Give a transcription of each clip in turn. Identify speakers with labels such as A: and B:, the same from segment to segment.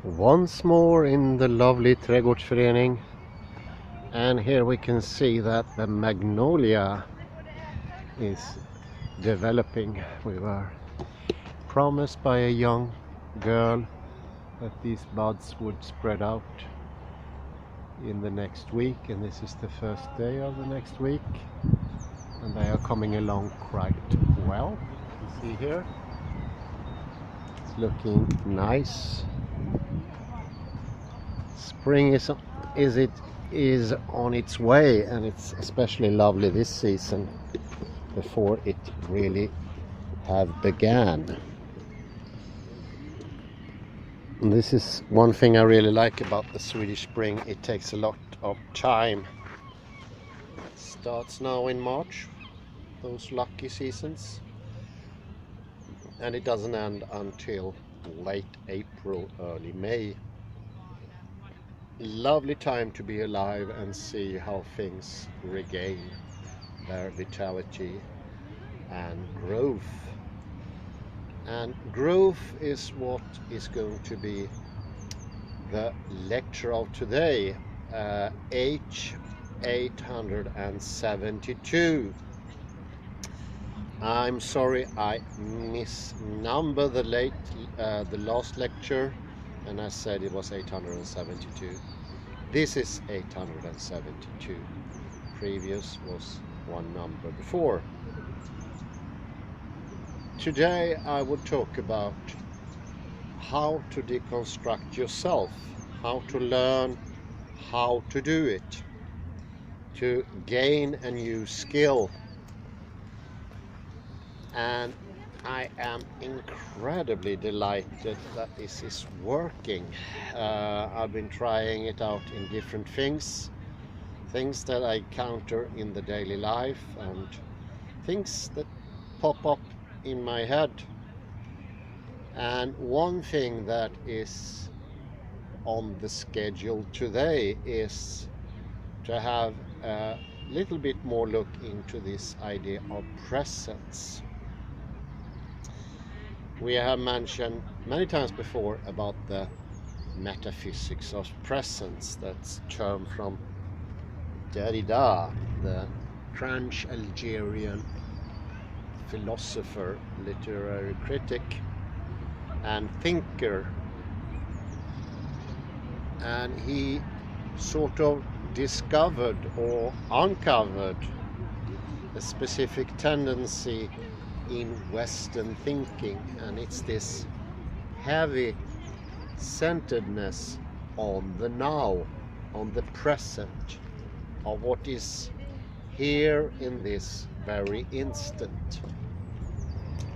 A: Once more in the lovely Trädgårdsförening, and here we can see that the magnolia is developing. We were promised by a young girl that these buds would spread out in the next week, and this is the first day of the next week, and they are coming along quite well. You see here, it's looking nice. Spring is on its way, and it's especially lovely this season before it really have began. And this is one thing I really like about the Swedish spring. It takes a lot of time. It starts now in March, those lucky seasons, and it doesn't end until late April, early May. Lovely time to be alive and see how things regain their vitality and growth. And growth is what is going to be the lecture of today, H872. I'm sorry I misnumbered the last lecture, and I said it was 872. This is 872. Previous was one number before. Today I would talk about how to deconstruct yourself, how to learn how to do it, to gain a new skill. And I am incredibly delighted that this is working. I've been trying it out in different things that I encounter in the daily life, and things that pop up in my head. And one thing that is on the schedule today is to have a little bit more look into this idea of presence. We have mentioned many times before about the metaphysics of presence. That's a term from Derrida, the French Algerian philosopher, literary critic and thinker. And he sort of discovered or uncovered a specific tendency in Western thinking, and it's this heavy centeredness on the now, on the present, of what is here in this very instant,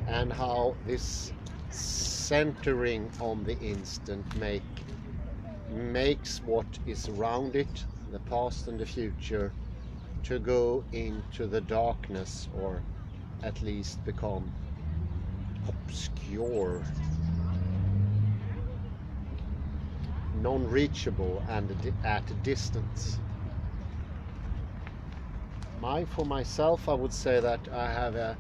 A: and how this centering on the instant makes what is around it, the past and the future, to go into the darkness, or at least become obscure, non-reachable, and at a distance. For myself, I would say that I have a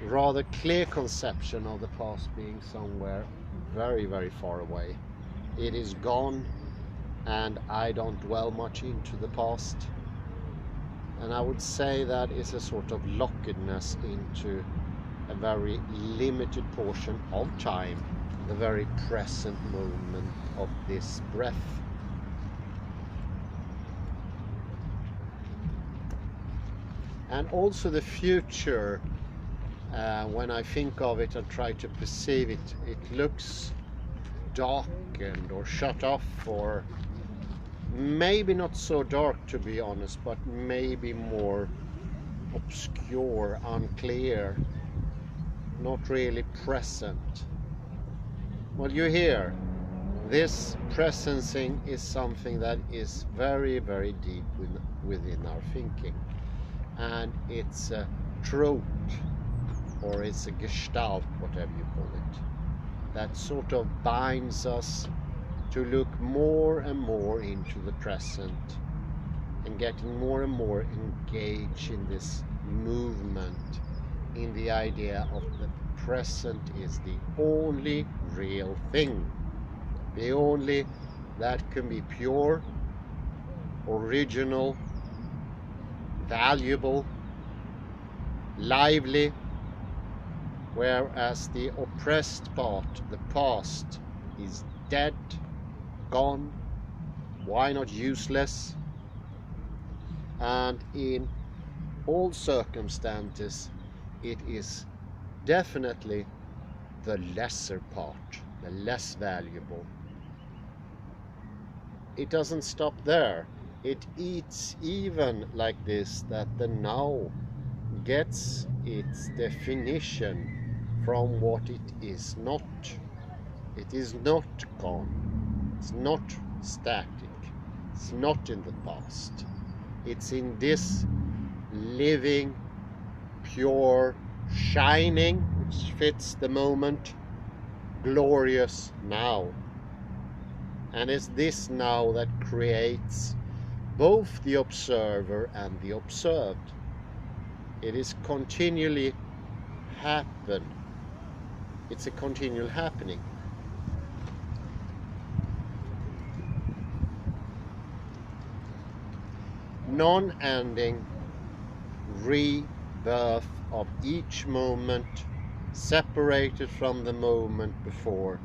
A: rather clear conception of the past being somewhere very, very far away. It is gone, and I don't dwell much into the past. And I would say that is a sort of lockedness into a very limited portion of time, the very present moment of this breath. And also the future, when I think of it and try to perceive it, it looks darkened or shut off, or maybe not so dark, to be honest, but maybe more obscure, unclear, not really present. Well, you hear, this presencing is something that is very, very deep within our thinking, and it's a trope, or it's a gestalt, whatever you call it, that sort of binds us to look more and more into the present, and getting more and more engaged in this movement, in the idea of the present is the only real thing. the only that can be pure, original, valuable, lively, whereas the oppressed part, the past, is dead, gone, why not useless, and in all circumstances it is definitely the lesser part, the less valuable. It doesn't stop there. It eats even like this, that the now gets its definition from what it is not. It is not gone. It's not static. It's not in the past. It's in this living, pure, shining, which fits the moment, glorious now. And it's this now that creates both the observer and the observed. It is continually happen. It's a continual happening. Non-ending rebirth of each moment, separated from the moment before,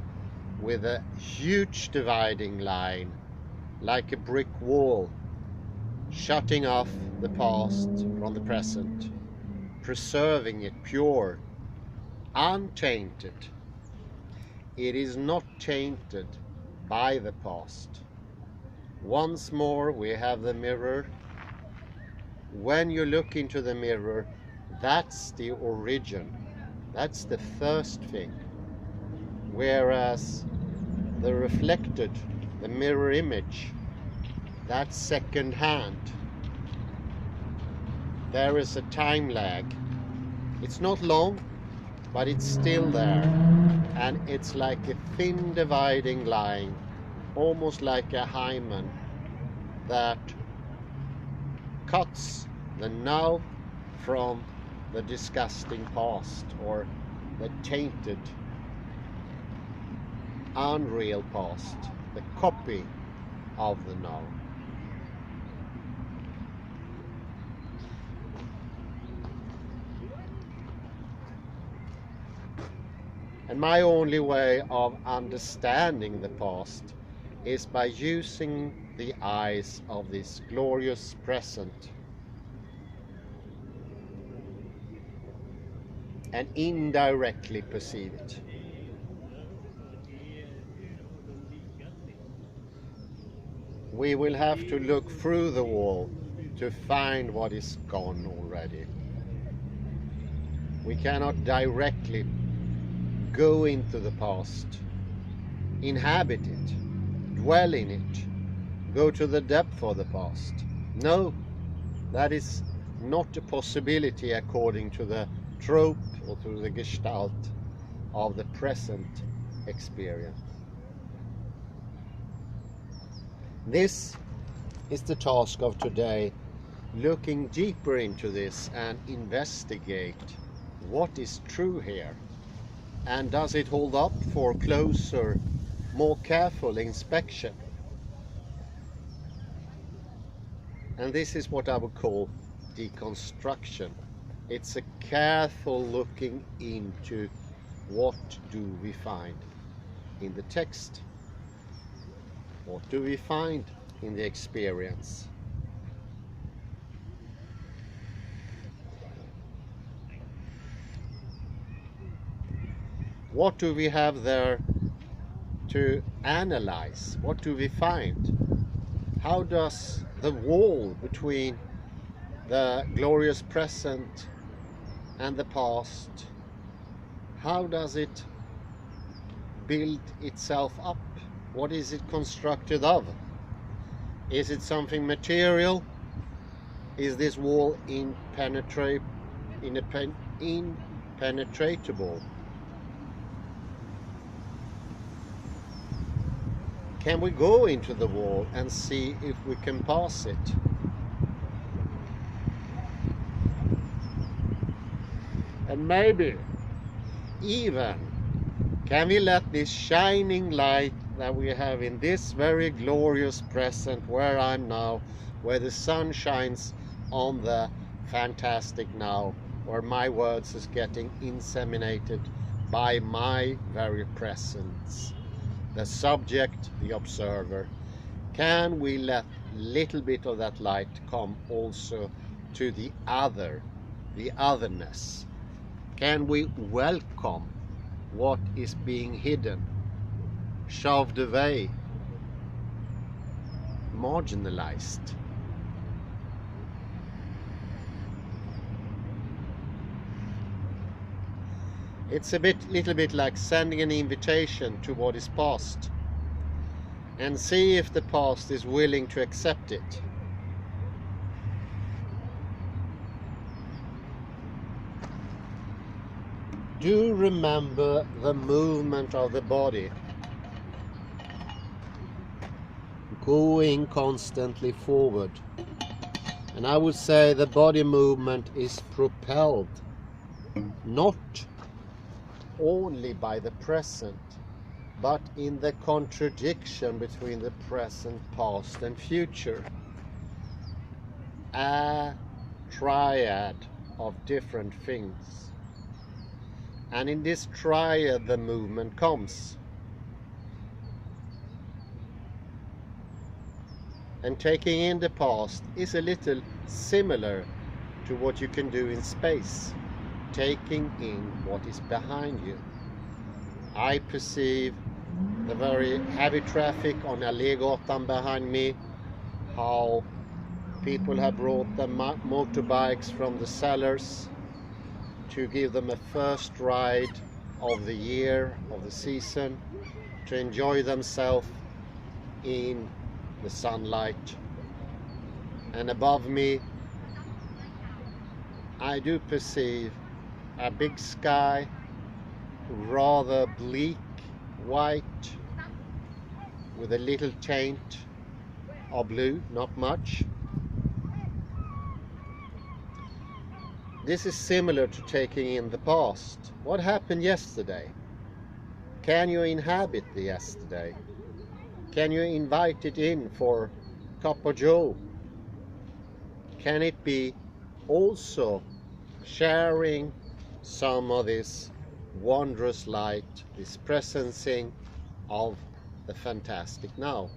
A: with a huge dividing line, like a brick wall, shutting off the past from the present, preserving it pure, untainted. It is not tainted by the past. Once more we have the mirror. When you look into the mirror, that's the origin. That's the first thing. Whereas the reflected, the mirror image, that's second hand. There is a time lag. It's not long, but it's still there. And it's like a thin dividing line, almost like a hymen, that cuts the now from the disgusting past, or the tainted, unreal past, the copy of the now. And my only way of understanding the past is by using the eyes of this glorious present, and indirectly perceive it. We will have to look through the wall to find what is gone already. We cannot directly go into the past, inhabit it, dwell in it, go to the depth of the past. No, that is not a possibility according to the trope or to the gestalt of the present experience. This is the task of today, looking deeper into this and investigate what is true here, and does it hold up for closer, more careful inspection. And this is what I would call deconstruction. It's a careful looking into what do we find in the text, what do we find in the experience. What do we have there to analyze? What do we find? How does the wall between the glorious present and the past, how does it build itself up? What is it constructed of? Is it something material? Is this wall impenetrable? Can we go into the wall and see if we can pass it? And maybe even, can we let this shining light that we have in this very glorious present where I'm now, where the sun shines on the fantastic now, where my words is getting inseminated by my very presence. The subject, the observer. Can we let little bit of that light come also to the other, the otherness? Can we welcome what is being hidden, shoved away, marginalized? It's a little bit like sending an invitation to what is past, and see if the past is willing to accept it. Do remember the movement of the body, going constantly forward. And I would say the body movement is propelled not only by the present, but in the contradiction between the present, past and future. A triad of different things. And in this triad the movement comes. And taking in the past is a little similar to what you can do in space. Taking in what is behind you. I perceive the very heavy traffic on Allégatan behind me, how people have brought the motorbikes from the cellars to give them a first ride of the year, of the season, to enjoy themselves in the sunlight. And above me I do perceive a big sky, rather bleak white with a little taint of blue, not much. This is similar to taking in the past. What happened yesterday? Can you inhabit the yesterday? Can you invite it in for cup of joe? Can it be also sharing some of this wondrous light, this presencing of the fantastic now?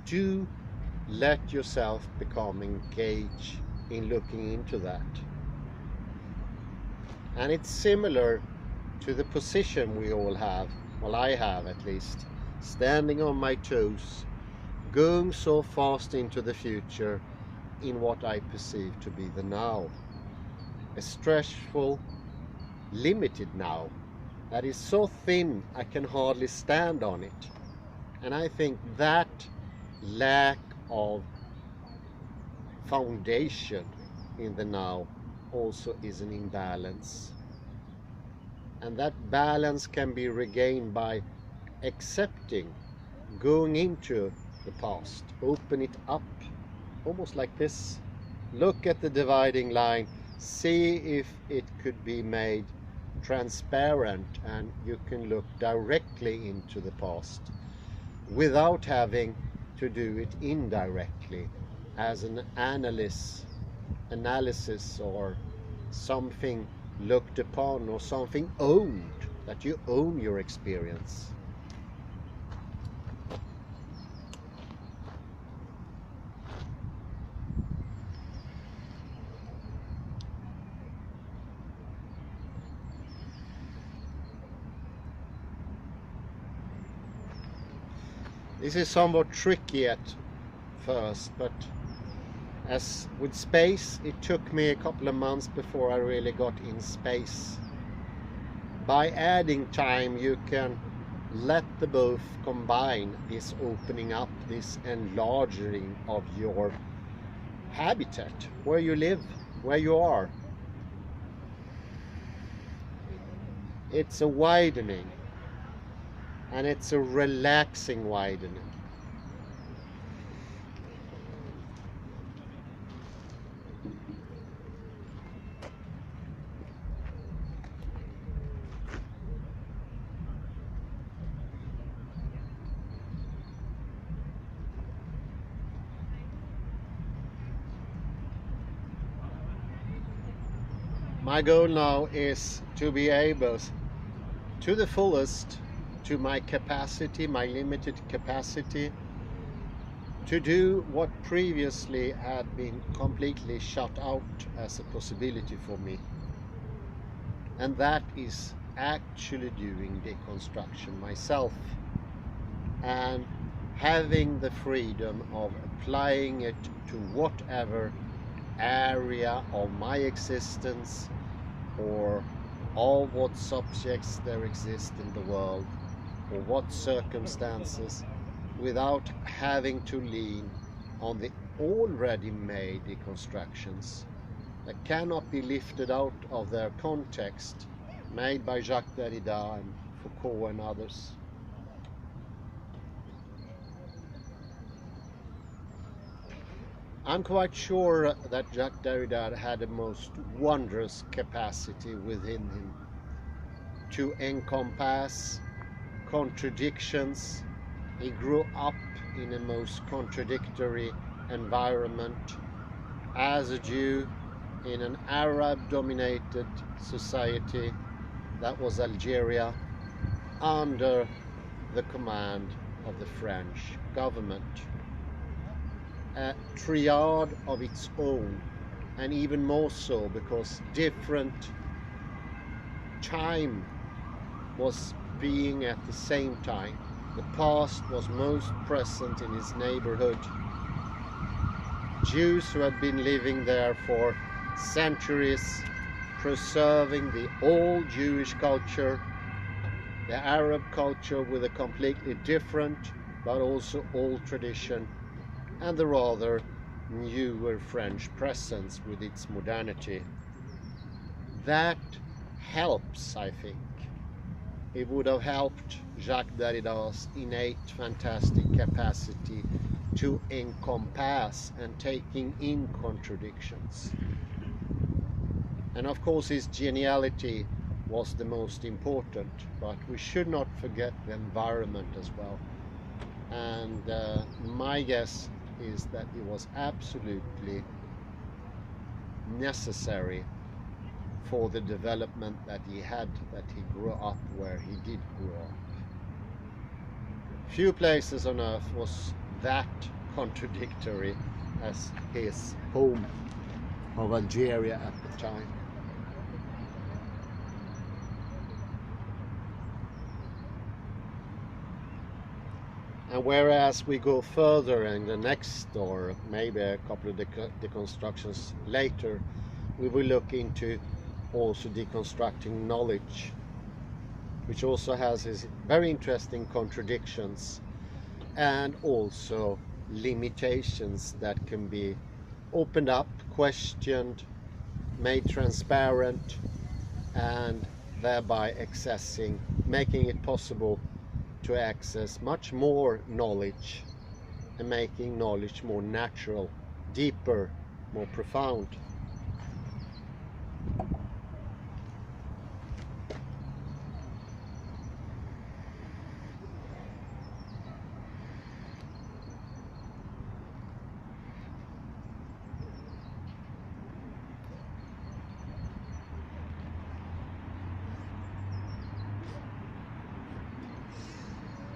A: Do let yourself become engaged in looking into that. And it's similar to the position we all have, well I have at least, standing on my toes, going so fast into the future in what I perceive to be the now. A stressful, limited now that is so thin I can hardly stand on it. And I think that lack of foundation in the now also is an imbalance. And that balance can be regained by accepting, going into the past, open it up, almost like this. Look at the dividing line, see if it could be made transparent and you can look directly into the past without having to do it indirectly as an analysis or something looked upon or something owned, that you own your experience. This is somewhat tricky at first, but as with space, it took me a couple of months before I really got in space. By adding time, you can let the both combine, this opening up, this enlarging of your habitat, where you live, where you are. It's a widening, and it's a relaxing widening. My goal now is to be able, to the fullest, to my capacity, my limited capacity, to do what previously had been completely shut out as a possibility for me. And that is actually doing deconstruction myself and having the freedom of applying it to whatever area of my existence or all what subjects there exist in the world or what circumstances, without having to lean on the already made deconstructions that cannot be lifted out of their context, made by Jacques Derrida and Foucault and others. I'm quite sure that Jacques Derrida had a most wondrous capacity within him to encompass contradictions. He grew up in a most contradictory environment as a Jew in an Arab-dominated society that was Algeria, under the command of the French government. A triad of its own, and even more so because different time was being at the same time. The past was most present in his neighborhood. Jews who had been living there for centuries, preserving the old Jewish culture, the Arab culture with a completely different but also old tradition, and the rather newer French presence with its modernity. That helps, I think. It would have helped Jacques Derrida's innate fantastic capacity to encompass and taking in contradictions. And of course his geniality was the most important, but we should not forget the environment as well. And my guess is that it was absolutely necessary for the development that he had, that he grew up where he did grow up. Few places on earth was that contradictory as his home of Algeria at the time. And whereas we go further in the next, or maybe a couple of deconstructions later, we will look into also deconstructing knowledge, which also has its very interesting contradictions and also limitations that can be opened up, questioned, made transparent, and thereby making it possible to access much more knowledge and making knowledge more natural, deeper, more profound.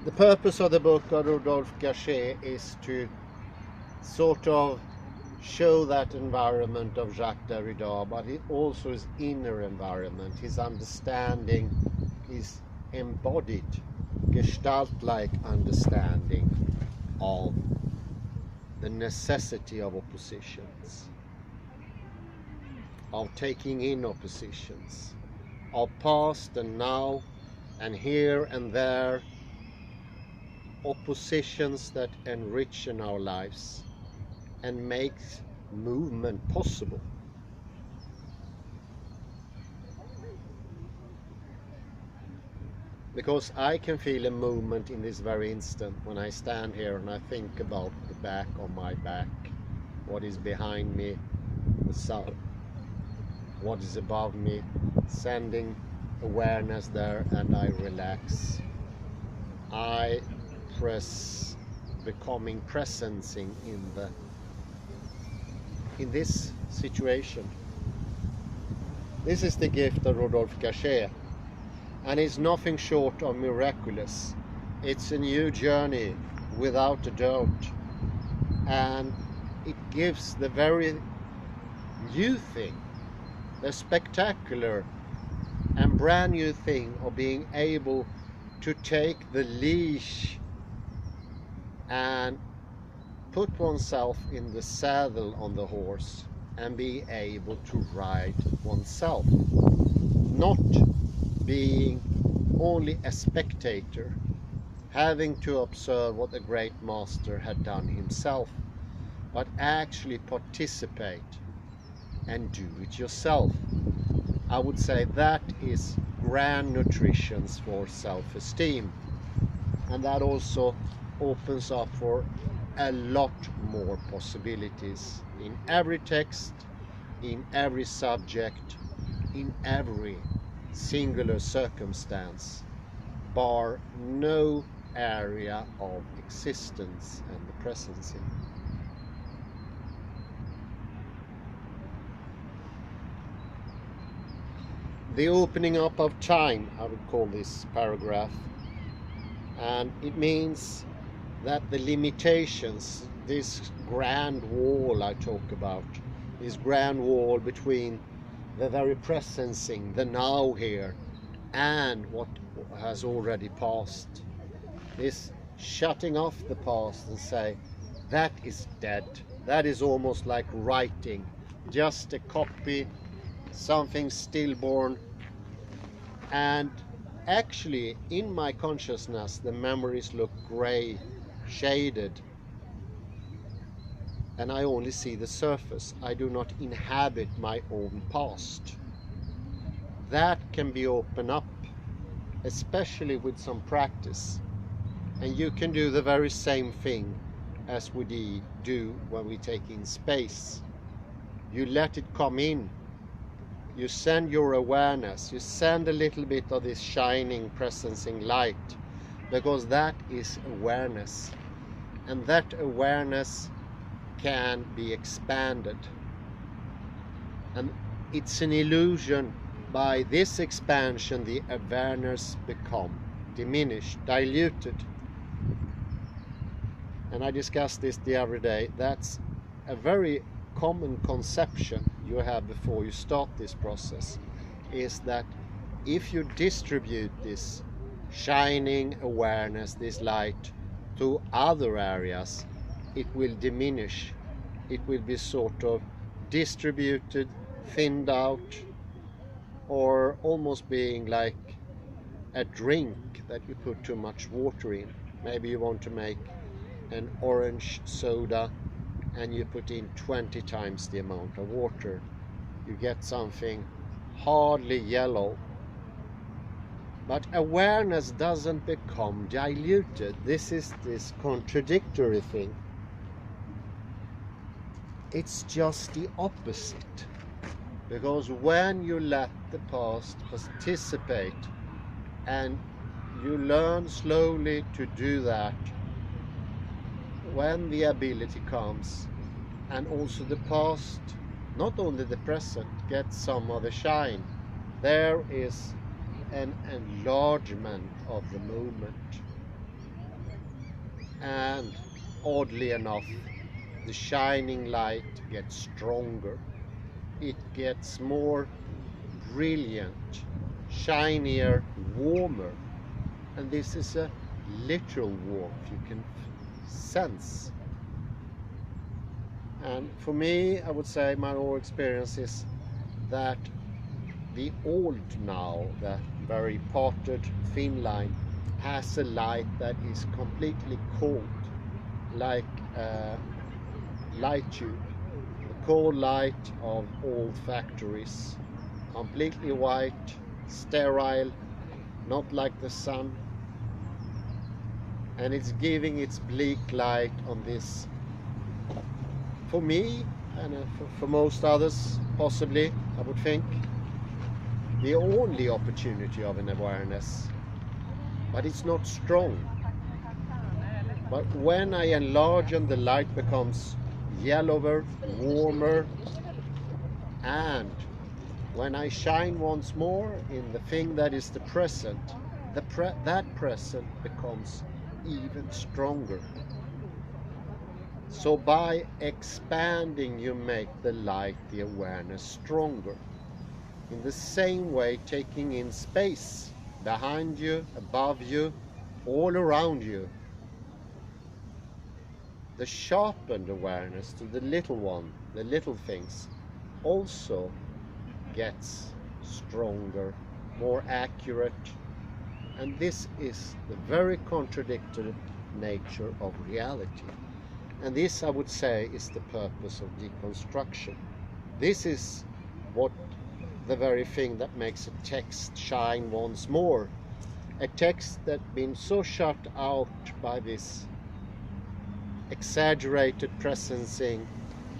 A: The purpose of the book of Rodolphe Gachet is to sort of show that environment of Jacques Derrida, but it also his inner environment, his understanding, his embodied, gestalt-like understanding of the necessity of oppositions, of taking in oppositions, of past and now and here and there, oppositions that enrich in our lives and makes movement possible. Because I can feel a movement in this very instant when I stand here and I think about the back of my back, what is behind me, the sun, what is above me, sending awareness there, and I relax. I becoming presencing in this situation. This is the gift of Rodolphe Cachet, and it's nothing short of miraculous. It's a new journey without a doubt, and it gives the very new thing, the spectacular and brand new thing of being able to take the leash and put oneself in the saddle on the horse and be able to ride oneself, not being only a spectator, having to observe what the great master had done himself, but actually participate and do it yourself. I would say that is grand nutrition for self-esteem, and that also opens up for a lot more possibilities in every text, in every subject, in every singular circumstance, bar no area of existence and the presence in. The opening up of time, I would call this paragraph, and it means that the limitations, this grand wall I talk about, this grand wall between the very presencing, the now here, and what has already passed, this shutting off the past and say, that is dead, that is almost like writing, just a copy, something stillborn. And actually in my consciousness the memories look grey, shaded, and I only see the surface. I do not inhabit my own past. That can be opened up, especially with some practice, and you can do the very same thing as we do when we take in space. You let it come in, you send your awareness, you send a little bit of this shining presencing light, because that is awareness, and that awareness can be expanded, and it's an illusion. By this expansion the awareness become diminished, diluted, and I discussed this the other day. That's a very common conception you have before you start this process, is that if you distribute this shining awareness, this light, to other areas, it will diminish. It will be sort of distributed, thinned out, or almost being like a drink that you put too much water in. Maybe you want to make an orange soda and you put in 20 times the amount of water. You get something hardly yellow. But awareness doesn't become diluted. This is this contradictory thing. It's just the opposite. Because when you let the past participate and you learn slowly to do that, when the ability comes, and also the past, not only the present, gets some of the shine, there is an enlargement of the moment. And oddly enough, the shining light gets stronger. It gets more brilliant, shinier, warmer. And this is a literal warmth you can sense. And for me, I would say my whole experience is that the old now, the very parted thin line, has a light that is completely cold, like a light tube. The cold light of old factories, completely white, sterile, not like the sun. And it's giving its bleak light on this, for me, and for most others possibly, I would think, the only opportunity of an awareness. But it's not strong. But when I enlarge and the light becomes yellower, warmer, and When I shine once more in the thing that is the present, that present becomes even stronger. So by expanding, you make the light, the awareness stronger. In the same way, taking in space behind you, above you, all around you. The sharpened awareness to the little one, the little things, also gets stronger, more accurate. And this is the very contradictory nature of reality. And this, I would say, is the purpose of deconstruction. This is what the very thing that makes a text shine once more. A text that's been so shut out by this exaggerated presencing,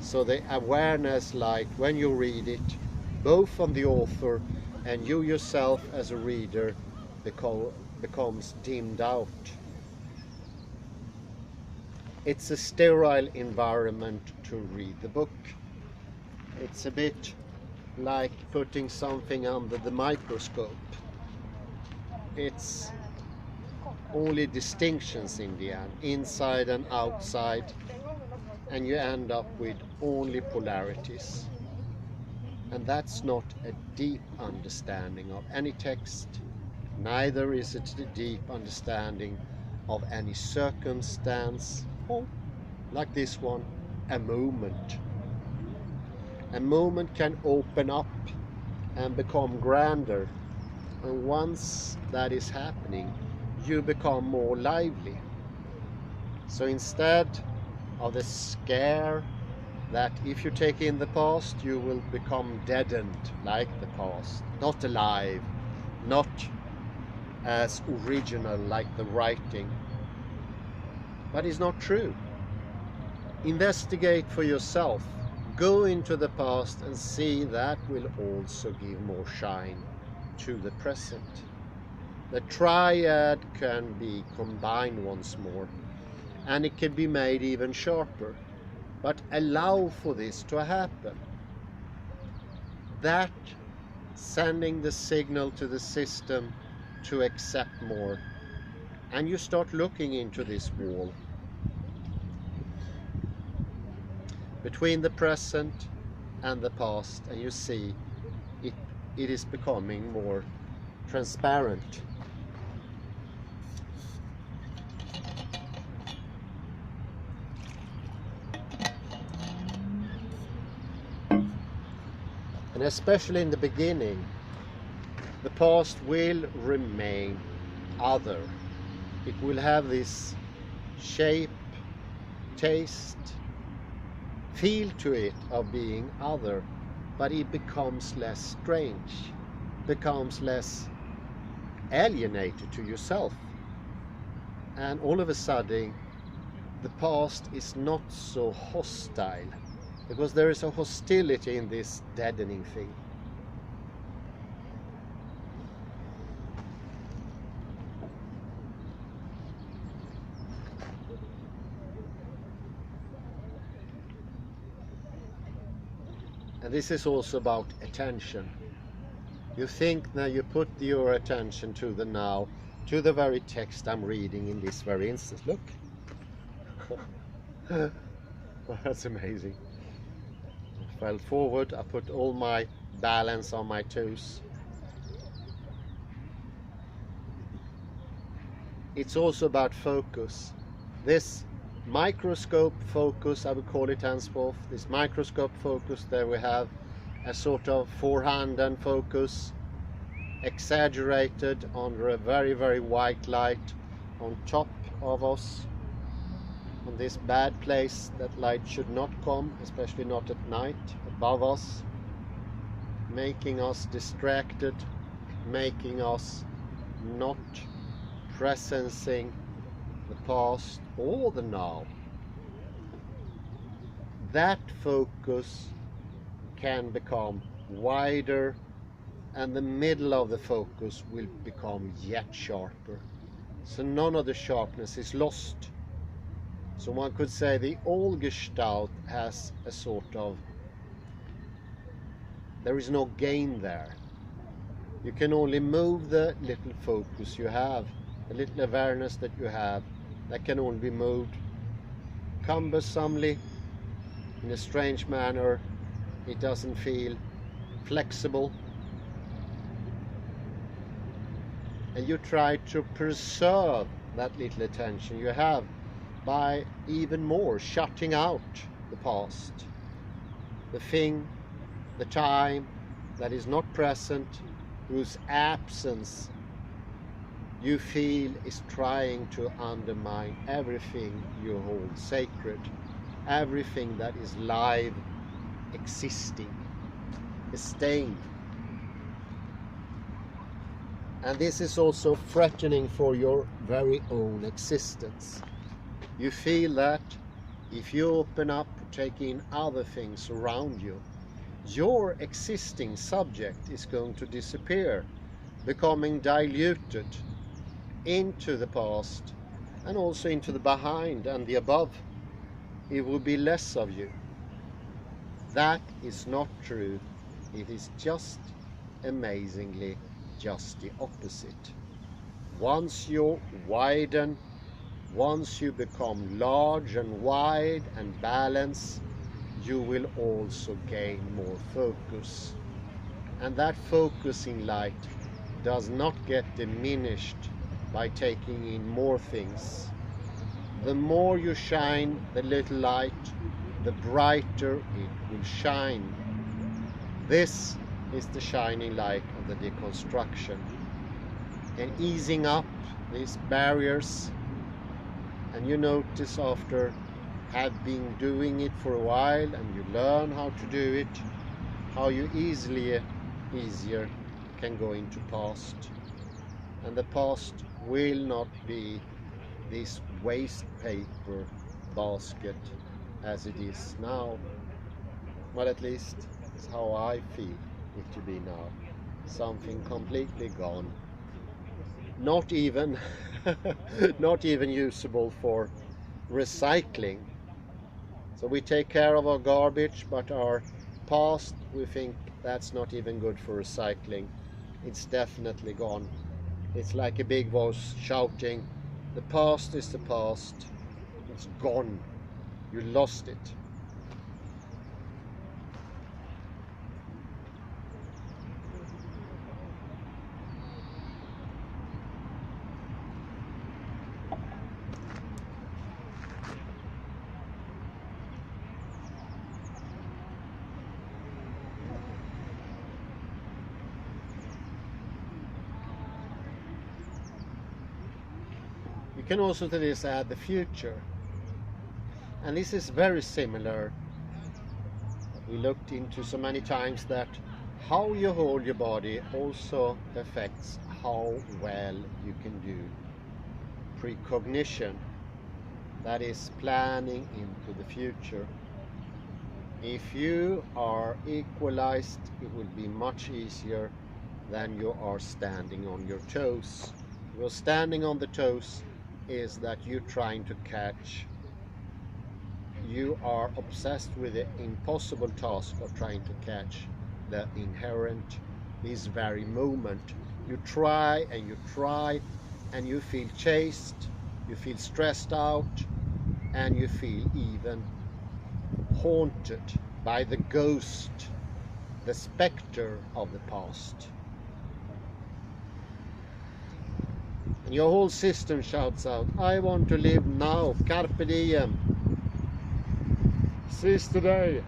A: so the awareness light, when you read it, both on the author and you yourself as a reader, becomes dimmed out. It's a sterile environment to read the book. It's a bit like putting something under the microscope. It's only distinctions in the end, inside and outside, and you end up with only polarities. And that's not a deep understanding of any text, neither is it a deep understanding of any circumstance, or, like this one, a moment. A moment can open up and become grander, and once that is happening, you become more lively. So instead of the scare that if you take in the past, you will become deadened like the past, not alive, not as original like the writing. But it's not true. Investigate for yourself. Go into the past and see that will also give more shine to the present. The triad can be combined once more, and it can be made even sharper. But allow for this to happen. That sending the signal to the system to accept more. And you start looking into this wall between the present and the past, and you see it is becoming more transparent. And especially in the beginning, the past will remain other. It will have this shape, taste, feel to it of being other, but it becomes less strange, becomes less alienated to yourself. And all of a sudden, the past is not so hostile, because there is a hostility in this deadening thing. And this is also about attention. You think now you put your attention to the now, to the very text I'm reading in this very instance. Look. Well, that's amazing. I fell forward, I put all my balance on my toes. It's also about focus. This microscope focus, I would call it henceforth, this microscope focus, there we have a sort of forehand focus, exaggerated under a very, very white light on top of us, on this bad place that light should not come, especially not at night, above us, making us distracted, making us not presencing the past or the now. That focus can become wider, and the middle of the focus will become yet sharper. So none of the sharpness is lost. So one could say the all Gestalt has a sort of There is no gain there. You can only move the little focus you have, the little awareness that you have, that can only be moved cumbersomely, in a strange manner. It doesn't feel flexible. And you try to preserve that little attention you have by even more shutting out the past, the thing, the time that is not present, whose absence you feel is trying to undermine everything you hold sacred, everything that is live, existing, is staying. And this is also threatening for your very own existence. You feel that if you open up, take in other things around you, your existing subject is going to disappear, becoming diluted into the past and also into the behind and the above. It will be less of you. That is not true. It is just amazingly just the opposite. Once you widen, once you become large and wide and balanced, you will also gain more focus. And that focusing light does not get diminished by taking in more things. The more you shine the little light, the brighter it will shine. This is the shining light of the deconstruction. And easing up these barriers, and you notice after have been doing it for a while and you learn how to do it, how you easier can go into past. And the past will not be this waste paper basket as it is now. Well, at least it's how I feel it to be now. Something completely gone. Not even not even usable for recycling. So we take care of our garbage, but our past, we think that's not even good for recycling. It's definitely gone. It's like a big voice shouting, the past is the past. It's gone. You lost it. You can also to this add the future. And this is very similar. We looked into so many times that how you hold your body also affects how well you can do precognition, that is planning into the future. If you are equalized, it will be much easier than you are standing on your toes. You're standing on the toes is that you're trying to catch. You are obsessed with the impossible task of trying to catch the inherent, this very moment. You try and you feel chased, you feel stressed out, and you feel even haunted by the ghost, the specter of the past. And your whole system shouts out, I want to live now, carpe diem, seize today.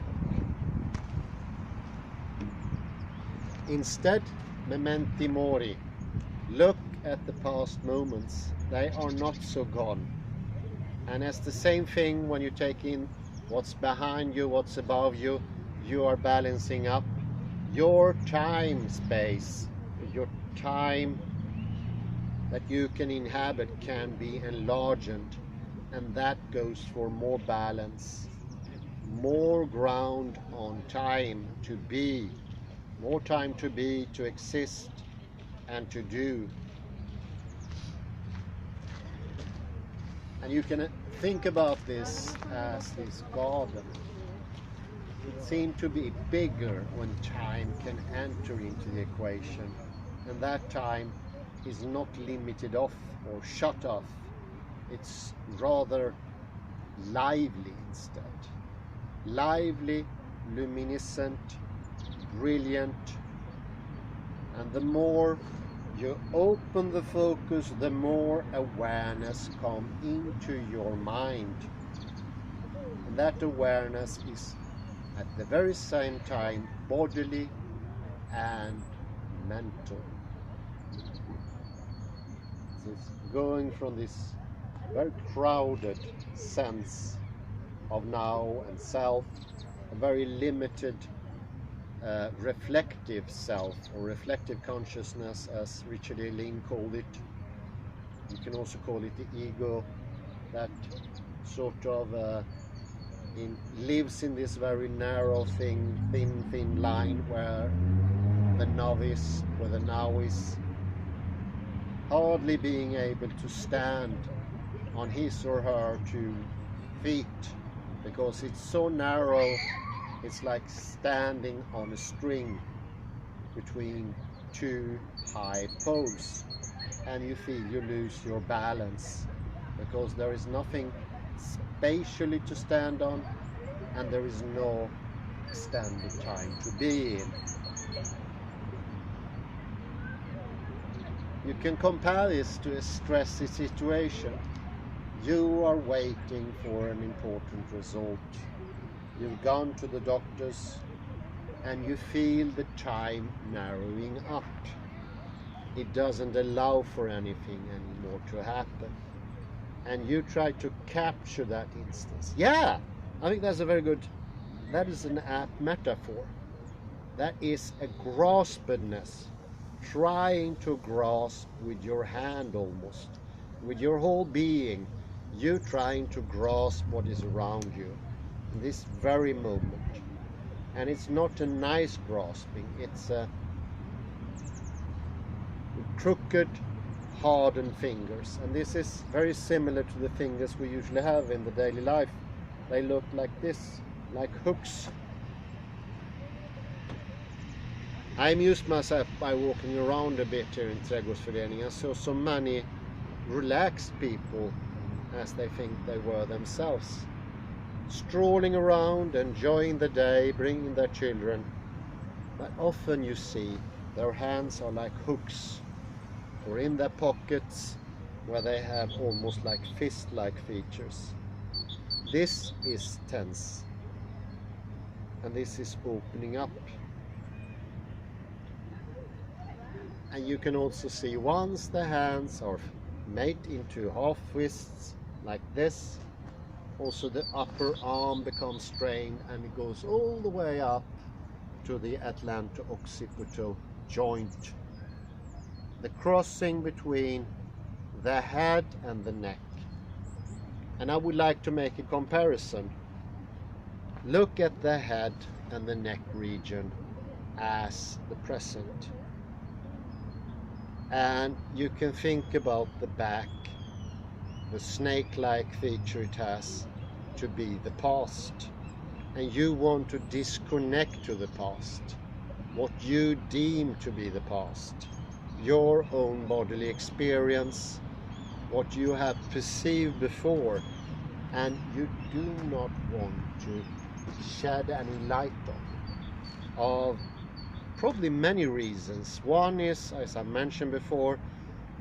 A: Instead, mementi mori, look at the past moments. They are not so gone. And it's the same thing when you take in what's behind you, what's above you. You are balancing up your time space, your time that you can inhabit can be enlarged, and that goes for more balance, more ground on time to be, more time to be, to exist and to do. And you can think about this as this garden. it seems to be bigger when time can enter into the equation, and that time is not limited off or shut off. It's rather lively instead. Lively, luminescent, brilliant, and the more you open the focus, the more awareness comes into your mind. And that awareness is at the very same time bodily and mental. So it's going from this very crowded sense of now and self, a very limited reflective self, or reflective consciousness, as Richard A. Lin called it. You can also call it the ego, that sort of lives in this very narrow thin line where the novice, where the now is hardly being able to stand on his or her 2 feet, because it's so narrow. It's like standing on a string between 2 high poles, and you feel you lose your balance because there is nothing spatially to stand on, and there is no extended time to be in. You can compare this to a stressy situation. You are waiting for an important result. You've gone to the doctors and you feel the time narrowing up. It doesn't allow for anything anymore to happen. And you try to capture that instance. Yeah, I think that's a very good, that is an apt metaphor. That is a graspedness, trying to grasp with your hand almost, with your whole being, you trying to grasp what is around you in this very moment. And it's not a nice grasping, it's a crooked, hardened fingers. And this is very similar to the fingers we usually have in the daily life. They look like this, like hooks. I amused myself by walking around a bit here in Trädgårdsföreningen. I saw so many relaxed people, as they think they were themselves, strolling around, enjoying the day, bringing their children. But often you see their hands are like hooks, or in their pockets, where they have almost like fist-like features. This is tense, and this is opening up. And you can also see once the hands are made into half twists like this, also the upper arm becomes strained, and it goes all the way up to the atlanto-occipital joint, the crossing between the head and the neck. And I would like to make a comparison. Look at the head and the neck region as the present, and you can think about the back, the snake-like feature it has, to be the past. And you want to disconnect to the past, what you deem to be the past, your own bodily experience, what you have perceived before, and you do not want to shed any light on, of probably many reasons. One is, as I mentioned before,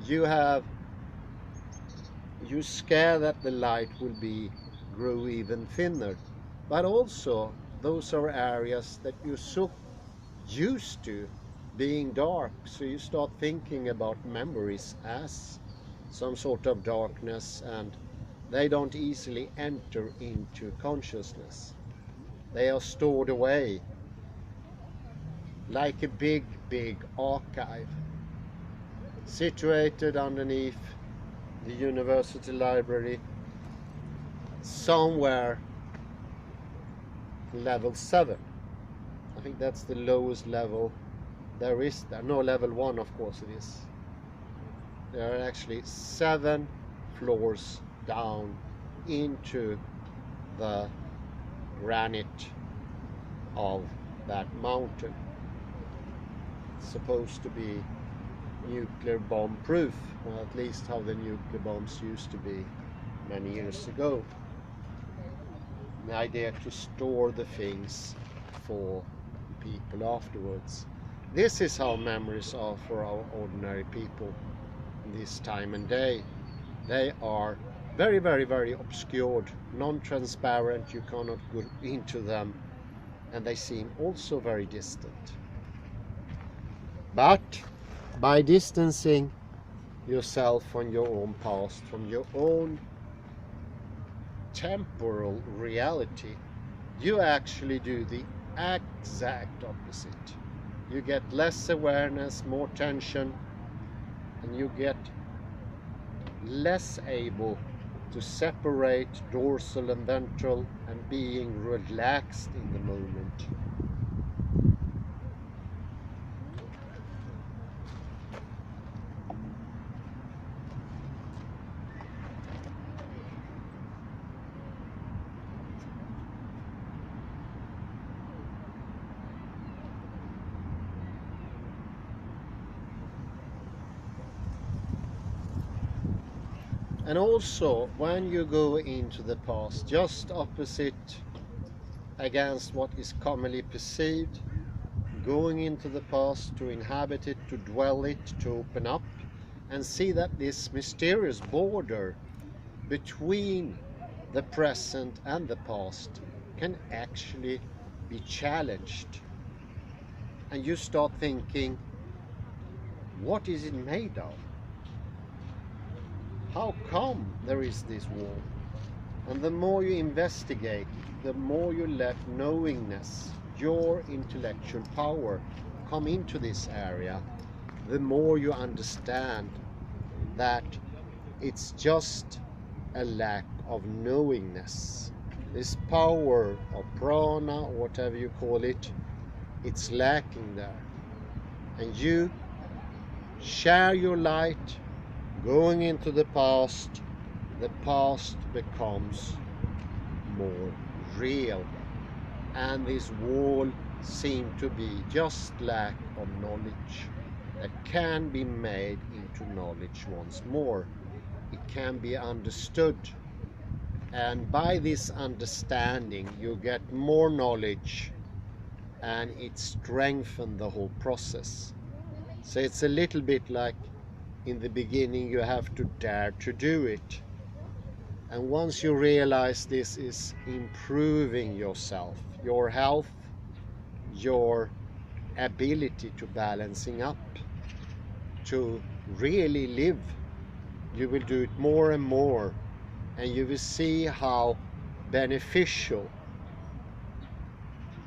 A: you're scared that the light will grow even thinner, but also those are areas that you're so used to being dark, so you start thinking about memories as some sort of darkness, and they don't easily enter into consciousness. They are stored away like a big archive situated underneath the university library, somewhere level 7. I think that's the lowest level there is there. No, level 1, of course it is. There are actually 7 floors down into the granite of that mountain. It's supposed to be nuclear bomb proof, or at least how the nuclear bombs used to be many years ago. The idea to store the things for people afterwards. This is how memories are for our ordinary people in this time and day. They are very, very, very obscured, non-transparent, you cannot go into them, and they seem also very distant. But by distancing yourself from your own past, from your own temporal reality, you actually do the exact opposite. You get less awareness, more tension, and you get less able to separate dorsal and ventral and being relaxed in the moment. And also, when you go into the past, just opposite against what is commonly perceived, going into the past to inhabit it, to dwell it, to open up, and see that this mysterious border between the present and the past can actually be challenged. And you start thinking, what is it made of? How come there is this wall? And the more you investigate, the more you let knowingness, your intellectual power, come into this area, the more you understand that it's just a lack of knowingness. This power of prana, or whatever you call it, it's lacking there. And you share your light going into the past becomes more real. And this wall seems to be just lack of knowledge that can be made into knowledge once more. It can be understood. And by this understanding, you get more knowledge, and it strengthens the whole process. So it's a little bit like in the beginning, you have to dare to do it. And once you realize this is improving yourself, your health, your ability to balancing up, to really live, you will do it more and more, and you will see how beneficial,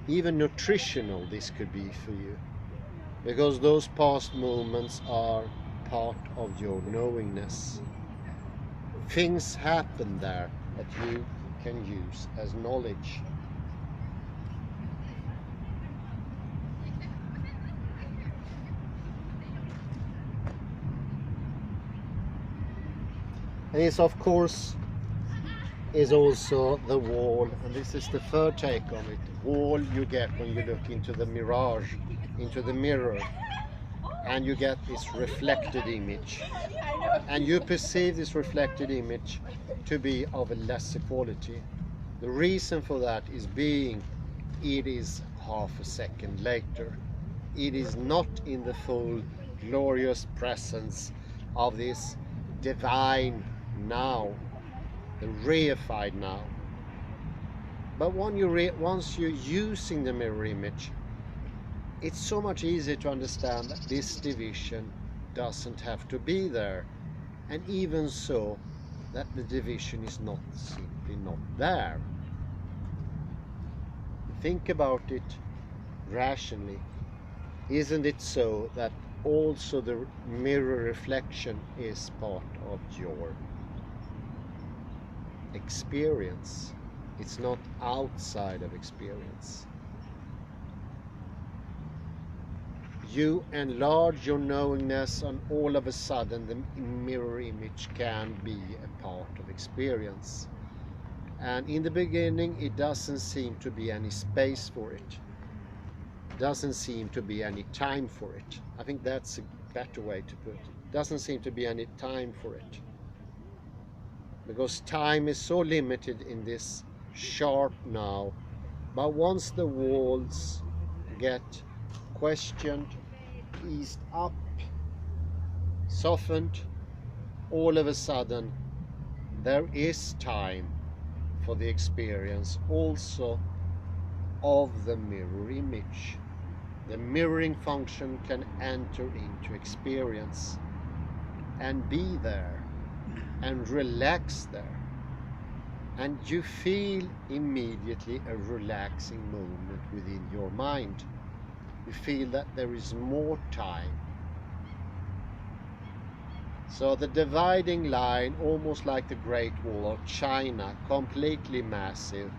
A: even nutritional, this could be for you, because those past moments are part of your knowingness. Things happen there that you can use as knowledge. And this, of course, is also the wall, and this is the third take on it. Wall you get when you look into the mirage, into the mirror, and you get this reflected image. And you perceive this reflected image to be of a lesser quality. The reason for that is being it is half a second later. It is not in the full glorious presence of this divine now, the reified now. But once you're using the mirror image, it's so much easier to understand that this division doesn't have to be there. And even so, that the division is not simply not there. Think about it rationally. Isn't it so that also the mirror reflection is part of your experience? It's not outside of experience. You enlarge your knowingness, and all of a sudden the mirror image can be a part of experience. And in the beginning it doesn't seem to be any space for it. doesn't seem to be any time for it. I think that's a better way to put it. Doesn't seem to be any time for it. Because time is so limited in this sharp now. But once the walls get questioned, eased up, softened, all of a sudden there is time for the experience also of the mirror image. The mirroring function can enter into experience and be there and relax there. And you feel immediately a relaxing moment within your mind. You feel that there is more time. So the dividing line, almost like the Great Wall of China, completely massive.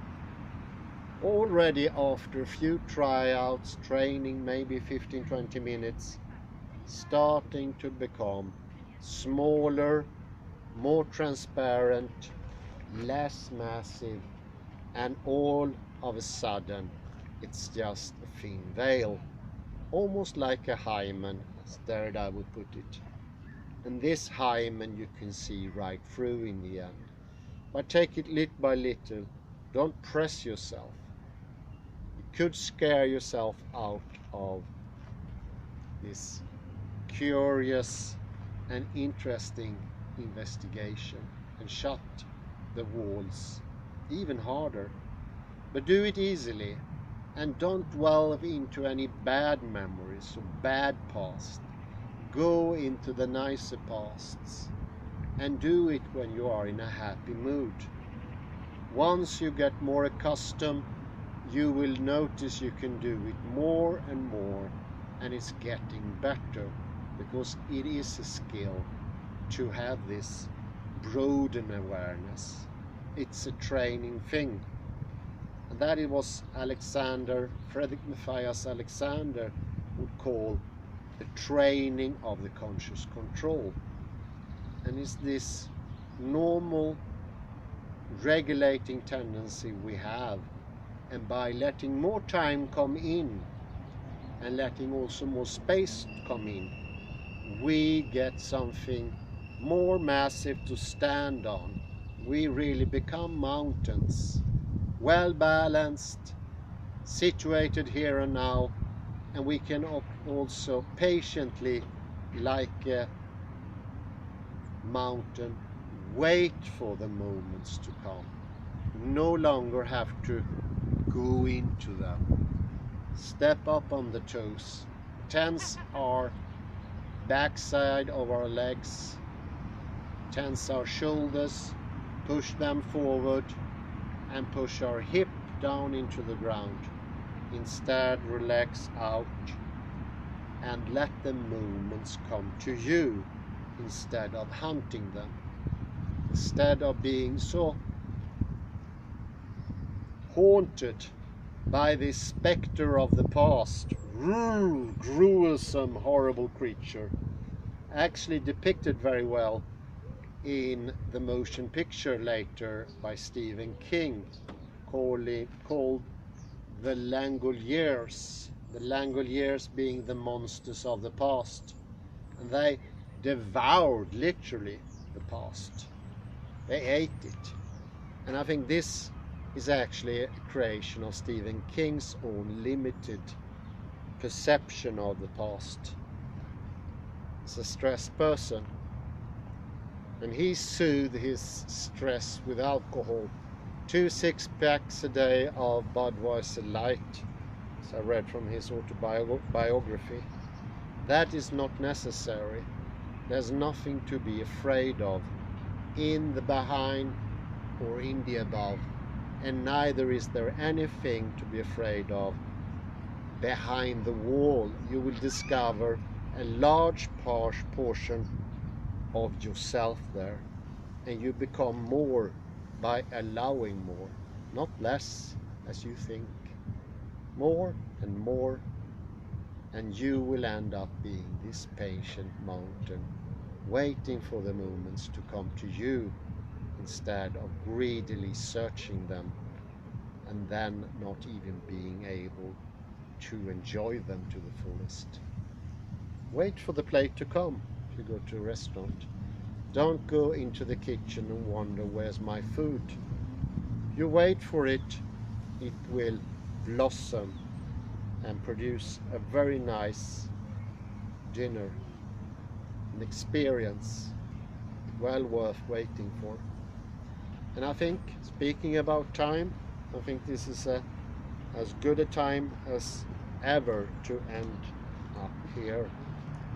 A: Already after a few tryouts, training, maybe 15-20 minutes, starting to become smaller, more transparent, less massive, and all of a sudden it's just a thin veil, almost like a hymen, as there I would put it. And this hymen you can see right through in the end. But take it little by little. Don't press yourself. You could scare yourself out of this curious and interesting investigation and shut the walls even harder. But do it easily and don't delve into any bad memories or bad past. Go into the nicer pasts and do it when you are in a happy mood. Once you get more accustomed, you will notice you can do it more and more, and it's getting better because it is a skill to have this broaden awareness. It's a training thing. And that it was Frederick Matthias Alexander would call the training of the conscious control. And it's this normal regulating tendency we have, and by letting more time come in and letting also more space come in, we get something more massive to stand on. We really become mountains, well balanced, situated here and now, and we can also patiently, like a mountain, wait for the moments to come. No longer have to go into them. Step up on the toes. Tense our backside of our legs. Tense our shoulders. Push them forward and push our hip down into the ground. Instead, relax out and let the movements come to you instead of hunting them. Instead of being so haunted by this specter of the past, gruesome, horrible creature, actually depicted very well in the motion picture later by Stephen King, called The Langoliers. The Langoliers being the monsters of the past. And they devoured, literally, the past. They ate it. And I think this is actually a creation of Stephen King's own limited perception of the past. He's a stressed person, and he soothed his stress with alcohol. 2 6-packs a day of Budweiser Light, as I read from his autobiography. That is not necessary. There's nothing to be afraid of in the behind or in the above, and neither is there anything to be afraid of behind the wall. You will discover a large portion of yourself there, and you become more by allowing more, not less as you think. More and more, and you will end up being this patient mountain, waiting for the moments to come to you instead of greedily searching them and then not even being able to enjoy them to the fullest. Wait for the plate to come if you go to a restaurant. Don't go into the kitchen and wonder, where's my food? You wait for it, it will blossom and produce a very nice dinner, an experience well worth waiting for. And I think, speaking about time, I think this is as good a time as ever to end up here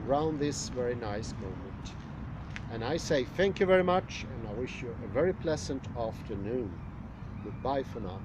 A: around this very nice moment. And I say thank you very much, and I wish you a very pleasant afternoon. Goodbye for now.